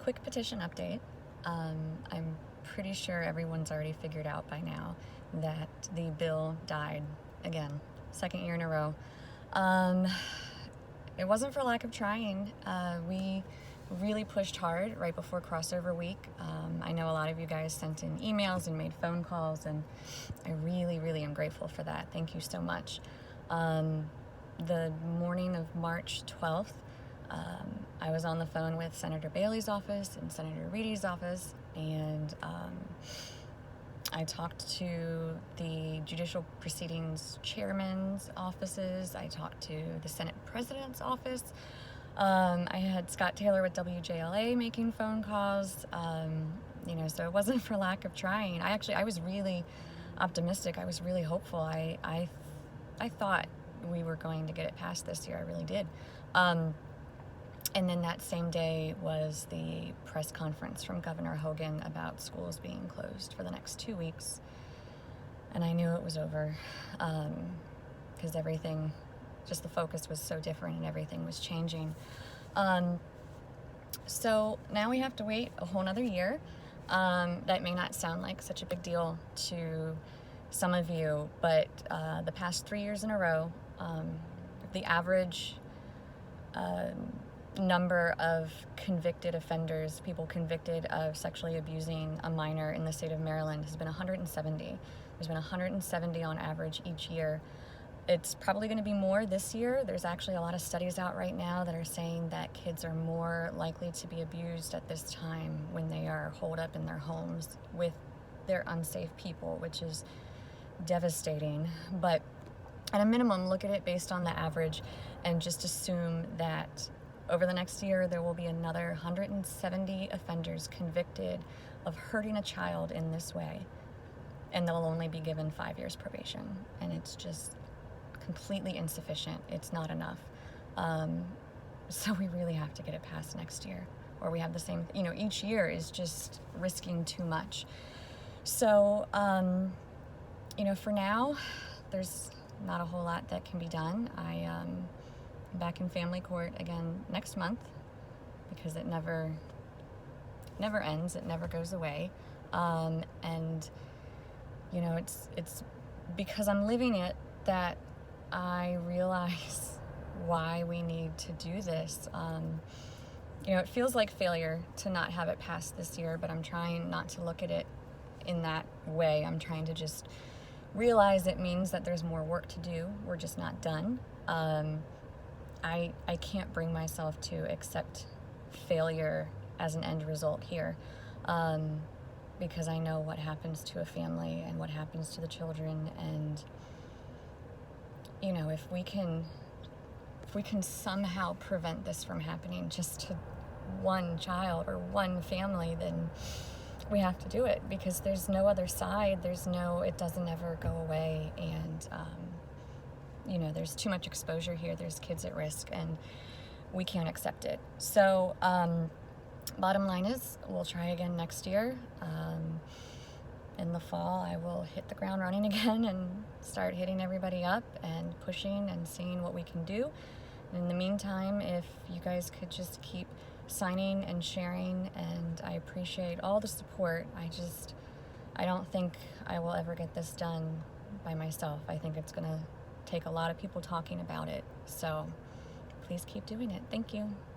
quick petition update. I'm pretty sure everyone's already figured out by now that the bill died again, second year in a row. It wasn't for lack of trying. We really pushed hard right before crossover week. I know a lot of you guys sent in emails and made phone calls, and I really am grateful for that. Thank you so much. The morning of March 12th, I was on the phone with Senator Bailey's office and Senator Reedy's office, and I talked to the Judicial Proceedings Chairman's offices. I talked to the Senate President's office. I had Scott Taylor with WJLA making phone calls, so it wasn't for lack of trying. I was really optimistic. I was really hopeful. I thought we were going to get it passed this year. I really did. And then that same day was the press conference from Governor Hogan about schools being closed for the next 2 weeks. And I knew it was over, because everything, just the focus was so different and everything was changing. So now we have to wait a whole nother year. That may not sound like such a big deal to some of you, but the past 3 years in a row, the average number of convicted offenders, people convicted of sexually abusing a minor in the state of Maryland, has been 170. There's been 170 on average each year. It's probably going to be more this year. There's actually a lot of studies out right now that are saying that kids are more likely to be abused at this time when they are holed up in their homes with their unsafe people, which is devastating. But at a minimum, look at it based on the average and just assume that over the next year there will be another 170 offenders convicted of hurting a child in this way, and they'll only be given 5 years probation. And it's just completely insufficient. It's not enough. So we really have to get it passed next year, or we have the same, each year is just risking too much. So, for now, there's not a whole lot that can be done. I'm back in family court again next month, because it never ends. It never goes away. And it's because I'm living it that I realize why we need to do this. It feels like failure to not have it passed this year, but I'm trying not to look at it in that way. I'm trying to just realize it means that there's more work to do. We're just not done. I can't bring myself to accept failure as an end result here, because I know what happens to a family and what happens to the children. And if we can somehow prevent this from happening just to one child or one family, then we have to do it, because there's no other side. It doesn't ever go away. And there's too much exposure here. There's kids at risk, and we can't accept it. So bottom line is, we'll try again next year. In the fall, I will hit the ground running again and start hitting everybody up and pushing and seeing what we can do. And in the meantime, if you guys could just keep signing and sharing, and I appreciate all the support. I don't think I will ever get this done by myself. I think it's going to take a lot of people talking about it. So please keep doing it. Thank you.